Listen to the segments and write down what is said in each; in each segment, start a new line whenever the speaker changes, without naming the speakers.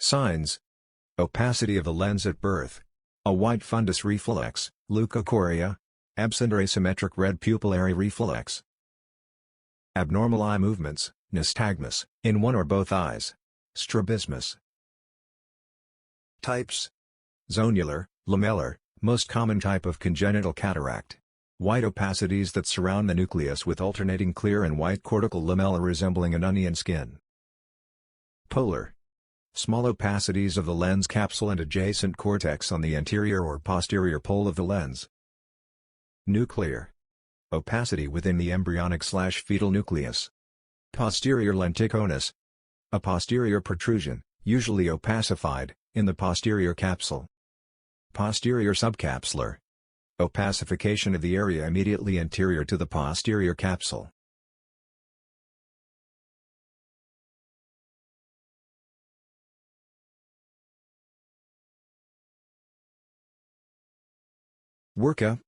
Signs: opacity of the lens at birth, a white fundus reflex, leukocoria, absent or asymmetric red pupillary reflex. Abnormal eye movements, nystagmus, in one or both eyes, strabismus. Types: zonular, lamellar, most common type of congenital cataract. White opacities that surround the nucleus with alternating clear and white cortical lamella resembling an onion skin. Polar. Small opacities of the lens capsule and adjacent cortex on the anterior or posterior pole of the lens. Nuclear. Opacity within the embryonic/fetal nucleus. Posterior lenticonus. A posterior protrusion, usually opacified, in the posterior capsule. Posterior subcapsular. Opacification of the area immediately anterior to the posterior capsule. Workup.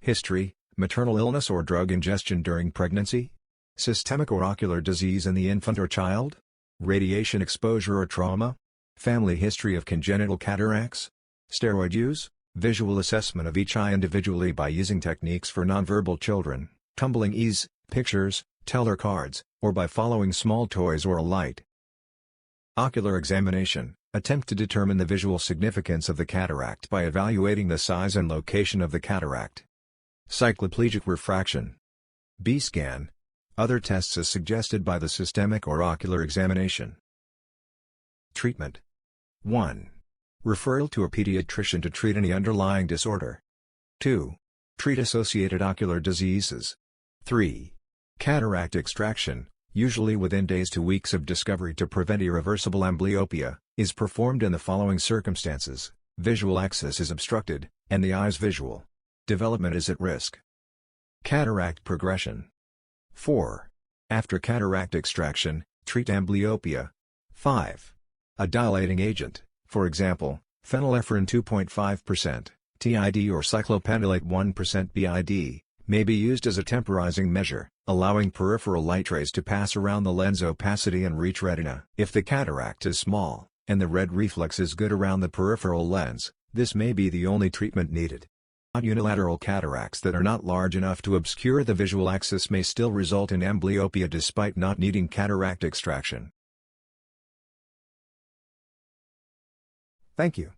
History: maternal illness or drug ingestion during pregnancy? Systemic or ocular disease in the infant or child? Radiation exposure or trauma? Family history of congenital cataracts? Steroid use? Visual assessment of each eye individually by using techniques for nonverbal children, tumbling ease, pictures, teller cards, or by following small toys or a light. Ocular examination. Attempt to determine the visual significance of the cataract by evaluating the size and location of the cataract. Cycloplegic refraction. B-scan. Other tests as suggested by the systemic or ocular examination. Treatment. 1. Referral to a pediatrician to treat any underlying disorder. 2. Treat associated ocular diseases. 3. Cataract extraction, usually within days to weeks of discovery to prevent irreversible amblyopia, is performed in the following circumstances: visual axis is obstructed, and the eye's visual development is at risk. Cataract progression. 4. After cataract extraction, treat amblyopia. 5. A dilating agent, for example, phenylephrine 2.5%, TID or cyclopentolate 1% BID, may be used as a temporizing measure, allowing peripheral light rays to pass around the lens opacity and reach retina. If the cataract is small, and the red reflex is good around the peripheral lens, this may be the only treatment needed. Unilateral cataracts that are not large enough to obscure the visual axis may still result in amblyopia despite not needing cataract extraction. Thank you.